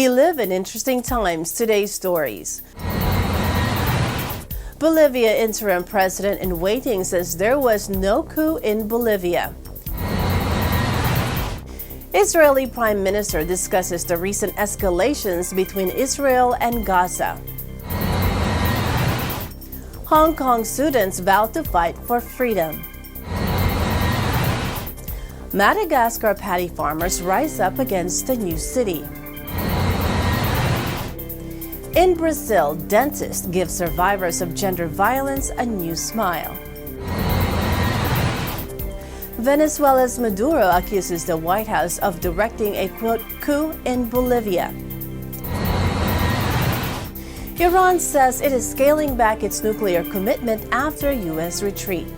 We live in interesting times. Today's stories. Bolivia interim president in waiting says there was no coup in Bolivia. Israeli Prime Minister discusses the recent escalations between Israel and Gaza. Hong Kong students vow to fight for freedom. Madagascar paddy farmers rise up against the new city. In Brazil, dentists give survivors of gender violence a new smile. Venezuela's Maduro accuses the White House of directing a, quote, coup in Bolivia. Iran says it is scaling back its nuclear commitment after U.S. retreat.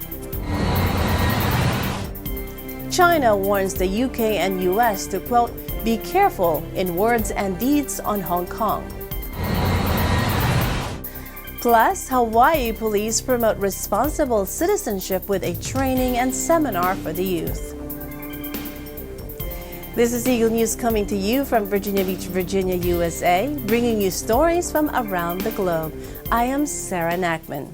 China warns the UK and US to, quote, be careful in words and deeds on Hong Kong. Plus, Hawaii police promote responsible citizenship with a training and seminar for the youth. This is Eagle News coming to you from Virginia Beach, Virginia, USA, bringing you stories from around the globe. I am Sarah Nachman.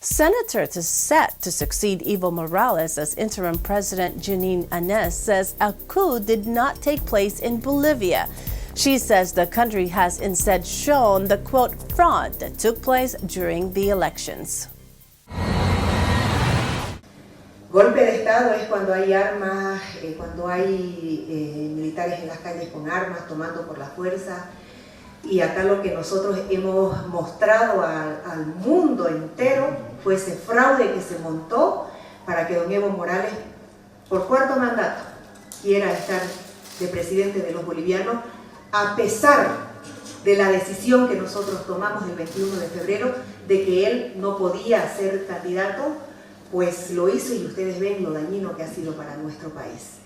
Senators set to succeed Evo Morales as interim president Jeanine Áñez says a coup did not take place in Bolivia. She says the country has instead shown the, quote, fraud that took place during the elections. Golpe de Estado es cuando hay armas, cuando hay militares en las calles con armas tomando por la fuerza. Y acá lo que nosotros hemos mostrado al mundo entero fue ese fraude que se montó para que don Evo Morales, por cuarto mandato, quiera estar de presidente de los bolivianos, a pesar de la decisión que nosotros tomamos el 21 de febrero de que él no podía ser candidato, pues lo hizo y ustedes ven lo dañino que ha sido para nuestro país.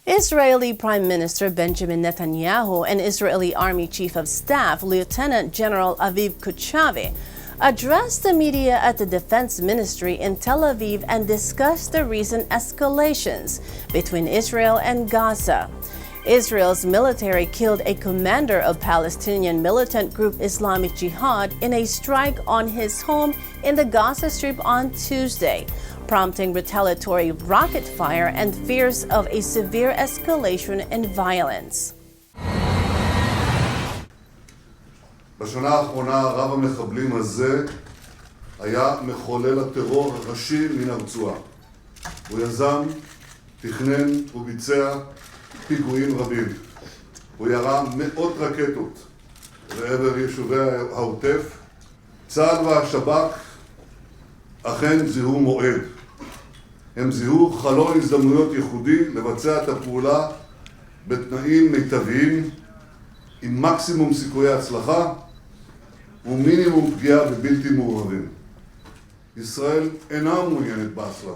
Israeli Prime Minister Benjamin Netanyahu and Israeli Army Chief of Staff Lieutenant General Aviv Kochavi addressed the media at the Defense Ministry in Tel Aviv and discussed the recent escalations between Israel and Gaza. Israel's military killed a commander of Palestinian militant group Islamic Jihad in a strike on his home in the Gaza Strip on Tuesday, prompting retaliatory rocket fire and fears of a severe escalation in violence. בשנה האחרונה רב המחבלים הזה היה מחולל הטרור הראשי מן הרצועה. הוא יזם, תכנן וביצע פיגועים רבים. הוא ירה מאות רקטות לעבר יישובי העוטף. צה"ל והשב"כ אכן זיהו מועד. הם זיהו חלון הזדמנויות ייחודי לבצע את הפעולה בתנאים מיטביים עם מקסימום סיכויי הצלחה ומינימום פגיעה ובלתי מעורבים. ישראל אינה מעוניינת בהסלמה,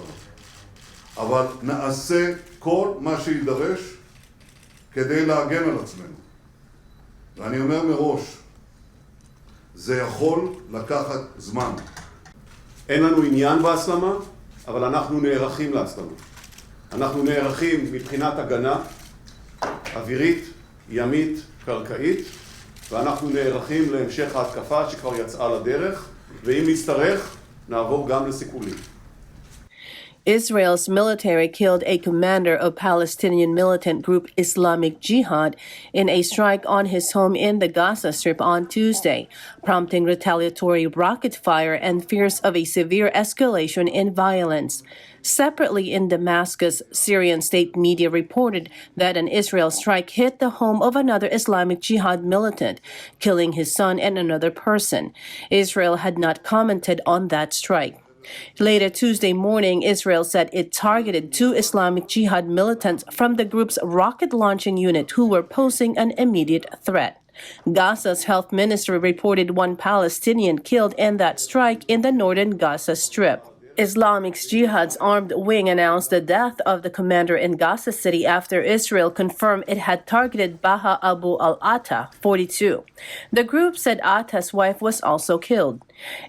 אבל נעשה כל מה שידרש כדי להגן על עצמנו. ואני אומר מראש, זה יכול לקחת זמן. אין לנו עניין בהסלמה, אבל אנחנו נערכים להסלמה. אנחנו נערכים מבחינת הגנה אווירית, ימית, קרקעית, ואנחנו נערכים להמשך ההתקפה שכבר יצאה לדרך, ואם נצטרך, נעבור גם לסיכולים. Israel's military killed a commander of Palestinian militant group Islamic Jihad in a strike on his home in the Gaza Strip on Tuesday, prompting retaliatory rocket fire and fears of a severe escalation in violence. Separately in Damascus, Syrian state media reported that an Israel strike hit the home of another Islamic Jihad militant, killing his son and another person. Israel had not commented on that strike. Later Tuesday morning, Israel said it targeted 2 Islamic Jihad militants from the group's rocket launching unit who were posing an immediate threat. Gaza's health ministry reported 1 Palestinian killed in that strike in the northern Gaza Strip. Islamic Jihad's armed wing announced the death of the commander in Gaza City after Israel confirmed it had targeted Baha Abu al-Atta, 42. The group said Atta's wife was also killed.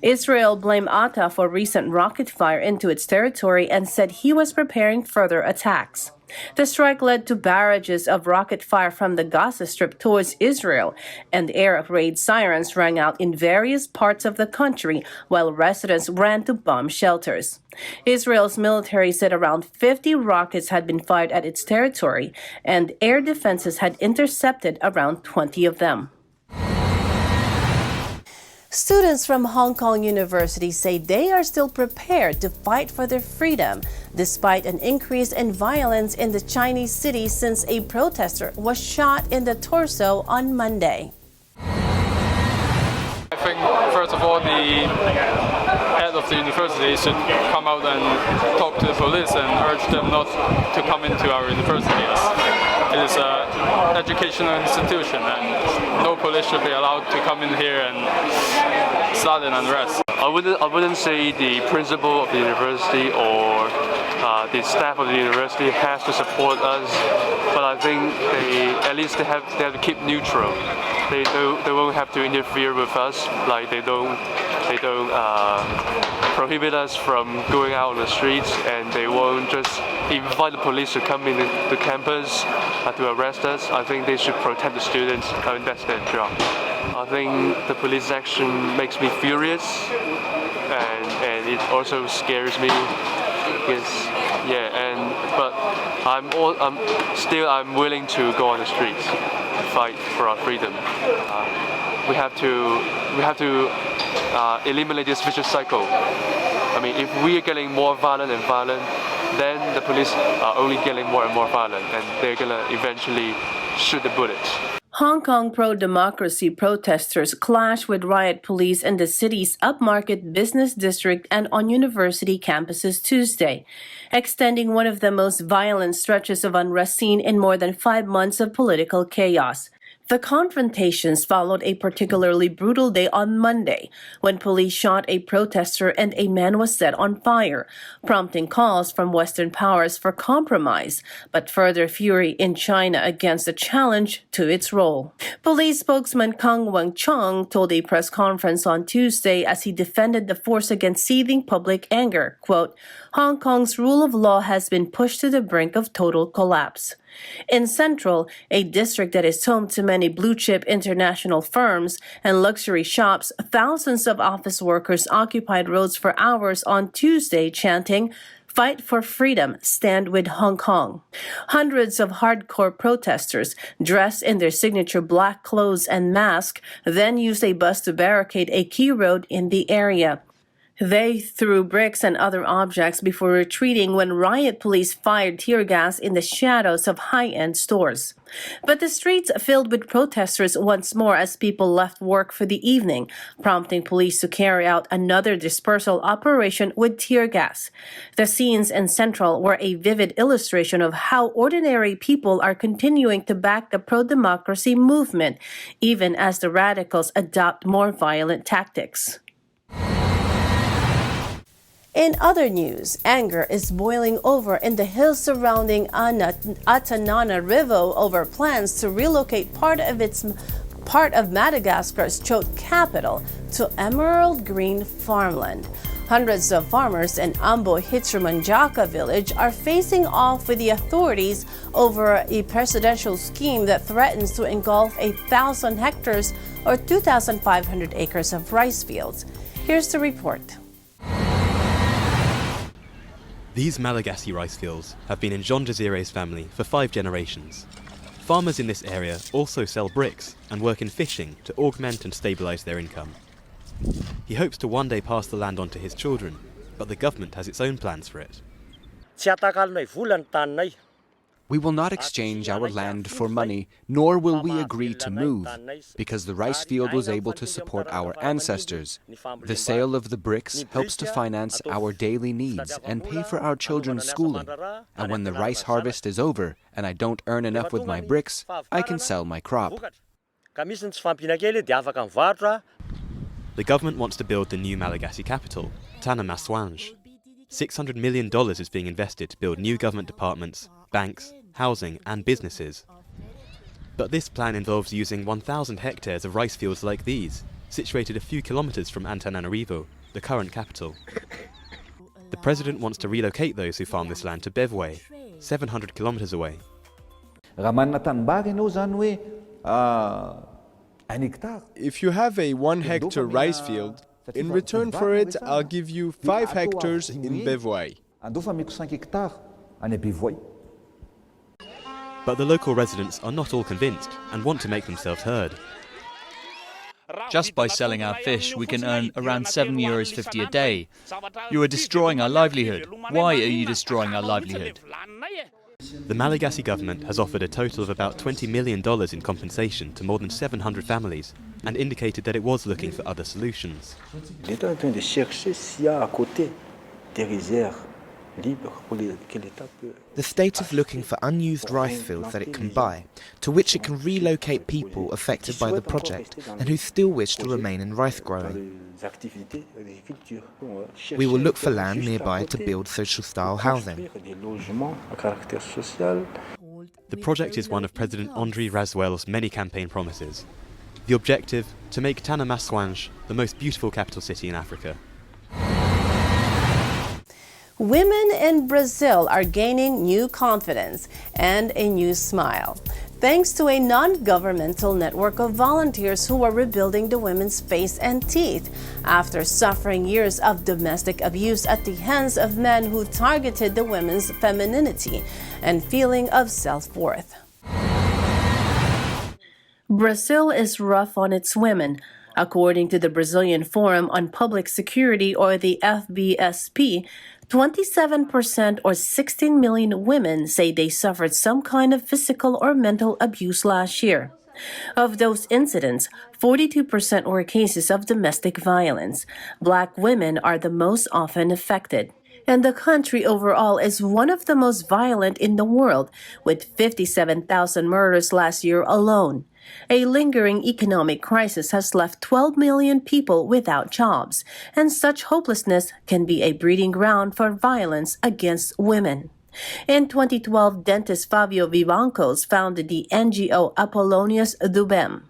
Israel blamed Atta for recent rocket fire into its territory and said he was preparing further attacks. The strike led to barrages of rocket fire from the Gaza Strip towards Israel, and air raid sirens rang out in various parts of the country while residents ran to bomb shelters. Israel's military said around 50 rockets had been fired at its territory, and air defenses had intercepted around 20 of them. Students from Hong Kong University say they are still prepared to fight for their freedom, despite an increase in violence in the Chinese city since a protester was shot in the torso on Monday. I think, first of all, the head of the university should come out and talk to the police and urge them not to come into our universities. It is an educational institution and no police should be allowed to come in here and start an unrest. I wouldn't say the principal of the university or the staff of the university has to support us, but I think they have to keep neutral. They won't have to interfere with us, like they don't prohibit us from going out on the streets, and they won't just invite the police to come in the campus to arrest us. I think they should protect the students. I mean, that's their job. I think the police action makes me furious, and it also scares me because but I'm willing to go on the streets, fight for our freedom. We have to eliminate this vicious cycle. I mean, if we are getting more violent and violent, then the police are only getting more and more violent, and they're gonna eventually shoot the bullets. Hong Kong pro-democracy protesters clashed with riot police in the city's upmarket business district and on university campuses Tuesday, extending one of the most violent stretches of unrest seen in more than 5 months of political chaos. The confrontations followed a particularly brutal day on Monday, when police shot a protester and a man was set on fire, prompting calls from Western powers for compromise, but further fury in China against the challenge to its role. Police spokesman Kang Wang-chong told a press conference on Tuesday as he defended the force against seething public anger, quote, "Hong Kong's rule of law has been pushed to the brink of total collapse." In Central, a district that is home to many blue-chip international firms and luxury shops, thousands of office workers occupied roads for hours on Tuesday chanting, "Fight for freedom, stand with Hong Kong." Hundreds of hardcore protesters, dressed in their signature black clothes and masks, then used a bus to barricade a key road in the area. They threw bricks and other objects before retreating when riot police fired tear gas in the shadows of high-end stores. But the streets filled with protesters once more as people left work for the evening, prompting police to carry out another dispersal operation with tear gas. The scenes in Central were a vivid illustration of how ordinary people are continuing to back the pro-democracy movement, even as the radicals adopt more violent tactics. In other news, anger is boiling over in the hills surrounding Antananarivo over plans to relocate part of Madagascar's Chote capital to emerald green farmland. Hundreds of farmers in Ambo Hitramanjaka village are facing off with the authorities over a presidential scheme that threatens to engulf 1,000 hectares or 2,500 acres of rice fields. Here's the report. These Malagasy rice fields have been in Jean Desire's family for 5 generations. Farmers in this area also sell bricks and work in fishing to augment and stabilise their income. He hopes to one day pass the land on to his children, but the government has its own plans for it. We will not exchange our land for money, nor will we agree to move, because the rice field was able to support our ancestors. The sale of the bricks helps to finance our daily needs and pay for our children's schooling. And when the rice harvest is over and I don't earn enough with my bricks, I can sell my crop. The government wants to build the new Malagasy capital, Tana Maswange. $600 million is being invested to build new government departments, banks, housing and businesses. But this plan involves using 1,000 hectares of rice fields like these, situated a few kilometres from Antananarivo, the current capital. The president wants to relocate those who farm this land to Bevway, 700 kilometres away. If you have a 1 hectare rice field, in return for it, I'll give you 5 hectares in Bevway. But the local residents are not all convinced and want to make themselves heard. Just by selling our fish, we can earn around €7.50 a day. You are destroying our livelihood. Why are you destroying our livelihood? The Malagasy government has offered a total of about $20 million in compensation to more than 700 families and indicated that it was looking for other solutions. The state is looking for unused rice fields that it can buy, to which it can relocate people affected by the project and who still wish to remain in rice growing. We will look for land nearby to build social-style housing. The project is one of President Andry Rajoel's many campaign promises. The objective, to make Tana-Maswange the most beautiful capital city in Africa. Women in Brazil are gaining new confidence and a new smile, thanks to a non-governmental network of volunteers who are rebuilding the women's face and teeth after suffering years of domestic abuse at the hands of men who targeted the women's femininity and feeling of self-worth. Brazil is rough on its women. According to the Brazilian Forum on Public Security, or the FBSP, 27% or 16 million women say they suffered some kind of physical or mental abuse last year. Of those incidents, 42% were cases of domestic violence. Black women are the most often affected. And the country overall is one of the most violent in the world, with 57,000 murders last year alone. A lingering economic crisis has left 12 million people without jobs, and such hopelessness can be a breeding ground for violence against women. In 2012, dentist Fabio Vivancos founded the NGO Apollonius Dubem.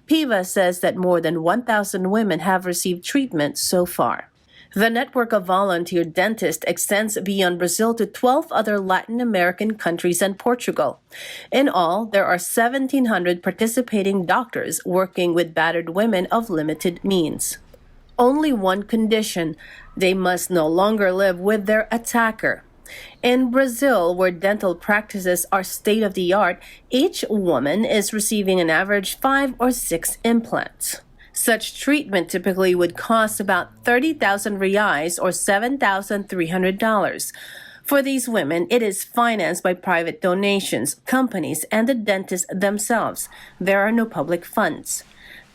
PIVA says that more than 1,000 women have received treatment so far. The network of volunteer dentists extends beyond Brazil to 12 other Latin American countries and Portugal. In all, there are 1,700 participating doctors working with battered women of limited means. Only one condition: they must no longer live with their attacker. In Brazil, where dental practices are state-of-the-art, each woman is receiving an average 5 or 6 implants. Such treatment typically would cost about 30,000 reais or $7,300. For these women, it is financed by private donations, companies, and the dentists themselves. There are no public funds.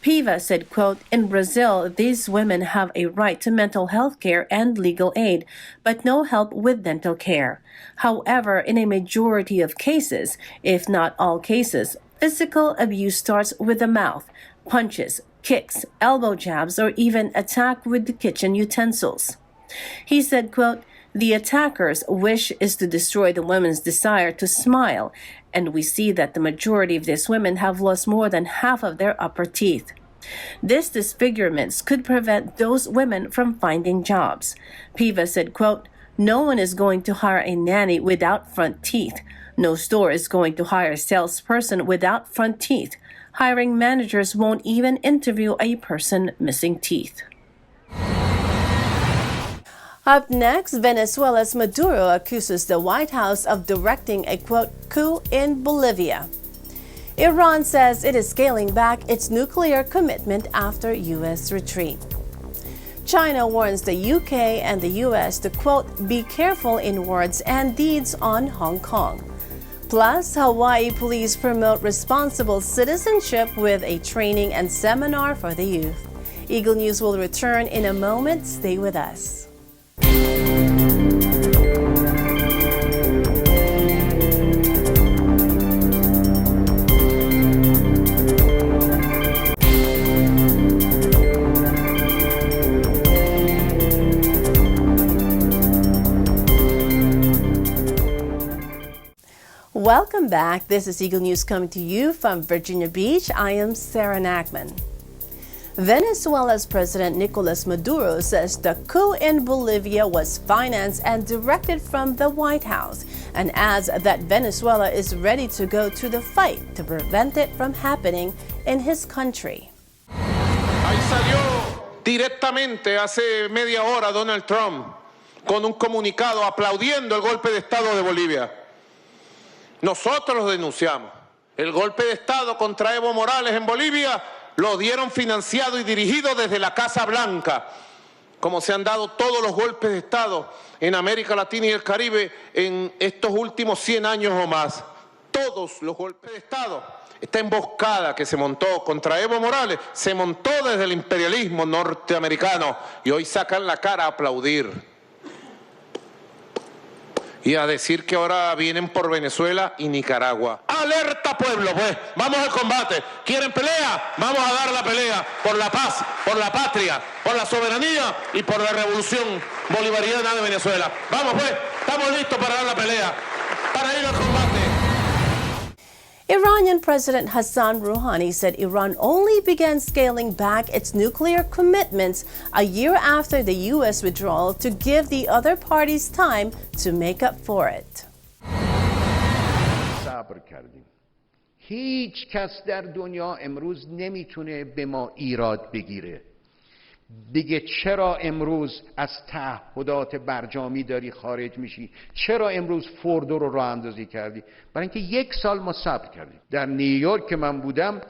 PIVA said, quote, "In Brazil, these women have a right to mental health care and legal aid, but no help with dental care. However, in a majority of cases, if not all cases, physical abuse starts with the mouth, punches, kicks, elbow jabs, or even attack with the kitchen utensils." He said, quote, "The attacker's wish is to destroy the women's desire to smile, and we see that the majority of these women have lost more than half of their upper teeth. These disfigurements could prevent those women from finding jobs." PIVA said, quote, "No one is going to hire a nanny without front teeth. No store is going to hire a salesperson without front teeth. Hiring managers won't even interview a person missing teeth." Up next, Venezuela's Maduro accuses the White House of directing a, quote, coup in Bolivia. Iran says it is scaling back its nuclear commitment after U.S. retreat. China warns the UK and the U.S. to, quote, be careful in words and deeds on Hong Kong. Plus, Hawaii police promote responsible citizenship with a training and seminar for the youth. Eagle News will return in a moment. Stay with us. Welcome back. This is Eagle News coming to you from Virginia Beach. I am Sarah Nachman. Venezuela's President Nicolas Maduro says the coup in Bolivia was financed and directed from the White House, and adds that Venezuela is ready to go to the fight to prevent it from happening in his country. Ahí salió directamente hace media hora Donald Trump con un comunicado aplaudiendo el golpe de Estado de Bolivia. Nosotros lo denunciamos. El golpe de Estado contra Evo Morales en Bolivia lo dieron financiado y dirigido desde la Casa Blanca, como se han dado todos los golpes de Estado en América Latina y el Caribe en estos últimos 100 años o más. Todos los golpes de Estado. Esta emboscada que se montó contra Evo Morales se montó desde el imperialismo norteamericano y hoy sacan la cara a aplaudir y a decir que ahora vienen por Venezuela y Nicaragua. ¡Alerta, pueblo! Pues vamos al combate. ¿Quieren pelea? Vamos a dar la pelea por la paz, por la patria, por la soberanía y por la revolución bolivariana de Venezuela. Vamos pues, estamos listos para dar la pelea, para ir al combate. Iranian President Hassan Rouhani said Iran only began scaling back its nuclear commitments a year after the U.S. withdrawal to give the other parties time to make up for it. صبر کردیم. هیچ کس در دنیا امروز نمیتونه به ما ایراد بگیره. دیگه چرا امروز از تعهدات برجامی داری خارج میشی؟ چرا امروز فوردو رو راه اندازی کردی؟ برای اینکه 1 سال ما صبر کردیم. در نیویورک که من بودم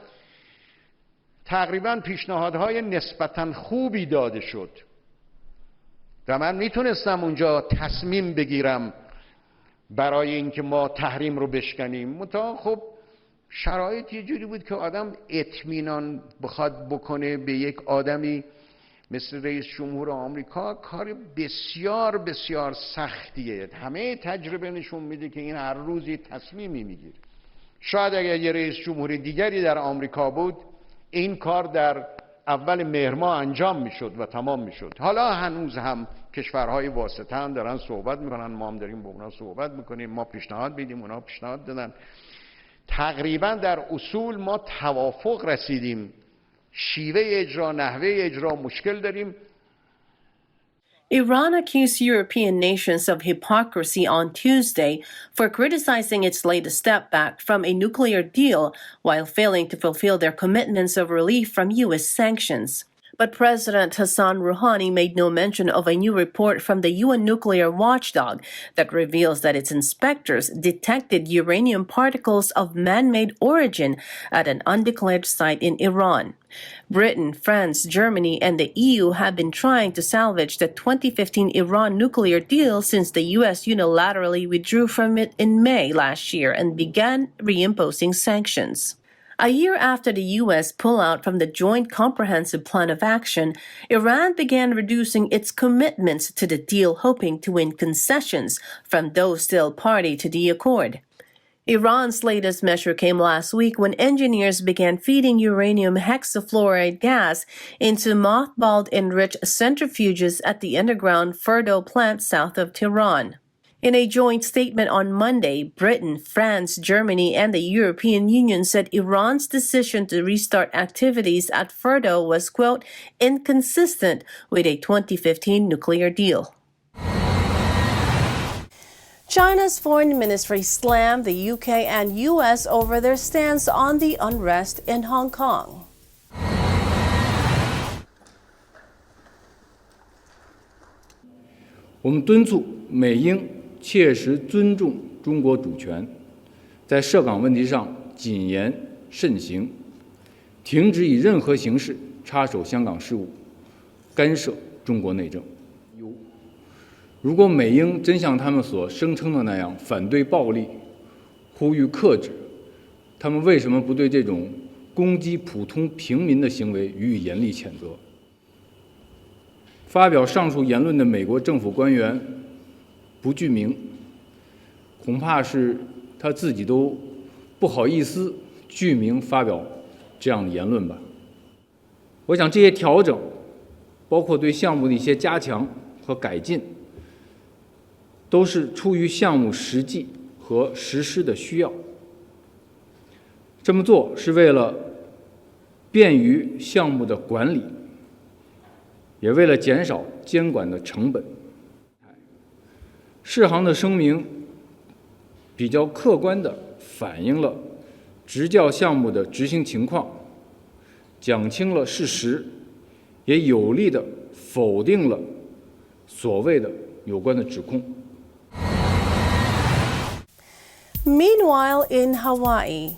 تقریبا پیشنهادهای نسبتا خوبی داده شد و من میتونستم اونجا تصمیم بگیرم برای اینکه ما تحریم رو بشکنیم. منتها خب شرایط یه جوری بود که آدم اطمینان بخواد بکنه به یک آدمی مثل رئیس جمهور آمریکا کار بسیار بسیار سختیه. همه تجربه نشون میده که این هر روز یه تصمیمی میگیره. شاید اگر یه رئیس جمهور دیگری در آمریکا بود این کار در اول مهر ماه انجام میشد و تمام میشد. حالا هنوز هم کشورهای واسطه هم دارن صحبت میکنن، ما هم داریم با اونا صحبت میکنیم، ما پیشنهاد میدیم، اونا پیشنهاد دادن. تقریبا در اصول ما توافق رسیدیم. شیوه اجرا، نحوه اجرا مشکل داریم. Iran accused European nations of hypocrisy on Tuesday for criticizing its latest step back from a nuclear deal while failing to fulfill their commitments of relief from U.S. sanctions. But President Hassan Rouhani made no mention of a new report from the UN nuclear watchdog that reveals that its inspectors detected uranium particles of man-made origin at an undeclared site in Iran. Britain, France, Germany, and the EU have been trying to salvage the 2015 Iran nuclear deal since the U.S. unilaterally withdrew from it in May last year and began reimposing sanctions. A year after the U.S. pullout from the Joint Comprehensive Plan of Action, Iran began reducing its commitments to the deal, hoping to win concessions from those still party to the accord. Iran's latest measure came last week when engineers began feeding uranium hexafluoride gas into mothballed enriched centrifuges at the underground Fordow plant south of Tehran. In a joint statement on Monday, Britain, France, Germany, and the European Union said Iran's decision to restart activities at Fordow was, quote, inconsistent with a 2015 nuclear deal. China's foreign ministry slammed the UK and US over their stance on the unrest in Hong Kong. 我们敦促美英切实尊重中国主权，在涉港问题上谨言慎行，停止以任何形式插手香港事务，干涉中国内政。如果美英真像他们所声称的那样反对暴力，呼吁克制，他们为什么不对这种攻击普通平民的行为予以严厉谴责？发表上述言论的美国政府官员不具名，恐怕是他自己都不好意思具名发表这样的言论吧。我想这些调整，包括对项目的一些加强和改进，都是出于项目实际和实施的需要。这么做是为了便于项目的管理，也为了减少监管的成本。世行的声明比较客观地反映了执教项目的执行情况，讲清了事实，也有力地否定了所谓的有关的指控。Meanwhile, in Hawaii,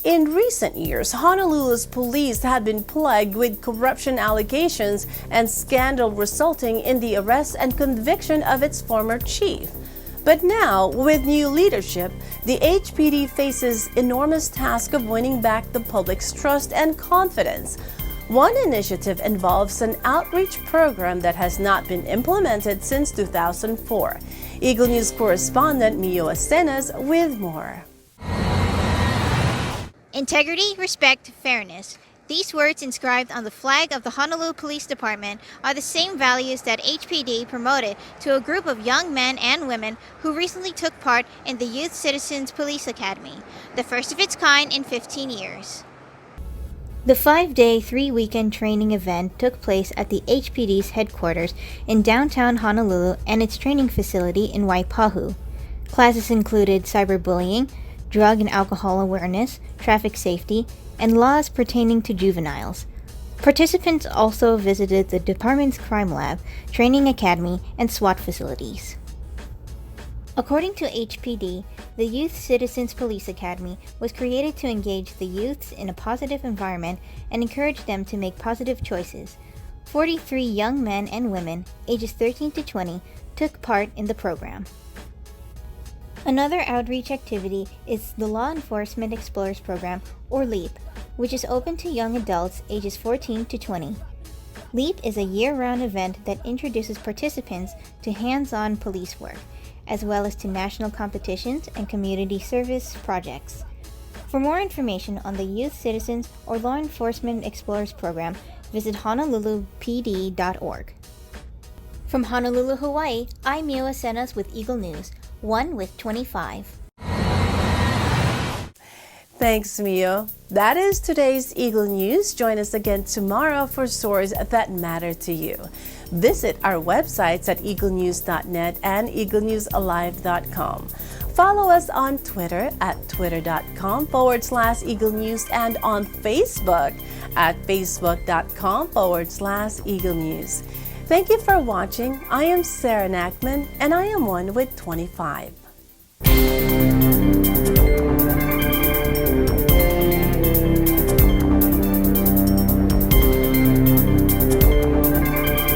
in recent years, Honolulu's police have been plagued with corruption allegations and scandal resulting in the arrest and conviction of its former chief. But now, with new leadership, the HPD faces enormous task of winning back the public's trust and confidence. One initiative involves an outreach program that has not been implemented since 2004. Eagle News correspondent Mio Asenas with more. Integrity, respect, fairness. These words inscribed on the flag of the Honolulu Police Department are the same values that HPD promoted to a group of young men and women who recently took part in the Youth Citizens Police Academy, the first of its kind in 15 years. The 5-day, 3-weekend training event took place at the HPD's headquarters in downtown Honolulu and its training facility in Waipahu. Classes included cyberbullying, drug and alcohol awareness, traffic safety, and laws pertaining to juveniles. Participants also visited the department's crime lab, training academy, and SWAT facilities. According to HPD, the Youth Citizens Police Academy was created to engage the youths in a positive environment and encourage them to make positive choices. 43 young men and women, ages 13 to 20, took part in the program. Another outreach activity is the Law Enforcement Explorers Program, or LEAP, which is open to young adults ages 14 to 20. LEAP is a year-round event that introduces participants to hands-on police work, as well as to national competitions and community service projects. For more information on the Youth Citizens or Law Enforcement Explorers Program, visit honolulupd.org. From Honolulu, Hawaii, I'm Mio Asenas with Eagle News, 1 with 25. Thanks, Mio. That is today's Eagle News. Join us again tomorrow for stories that matter to you. Visit our websites at eaglenews.net and eaglenewsalive.com. Follow us on Twitter at twitter.com/Eagle News and on Facebook at facebook.com/Eagle News. Thank you for watching. I am Sarah Nachman, and I am 1 with 25.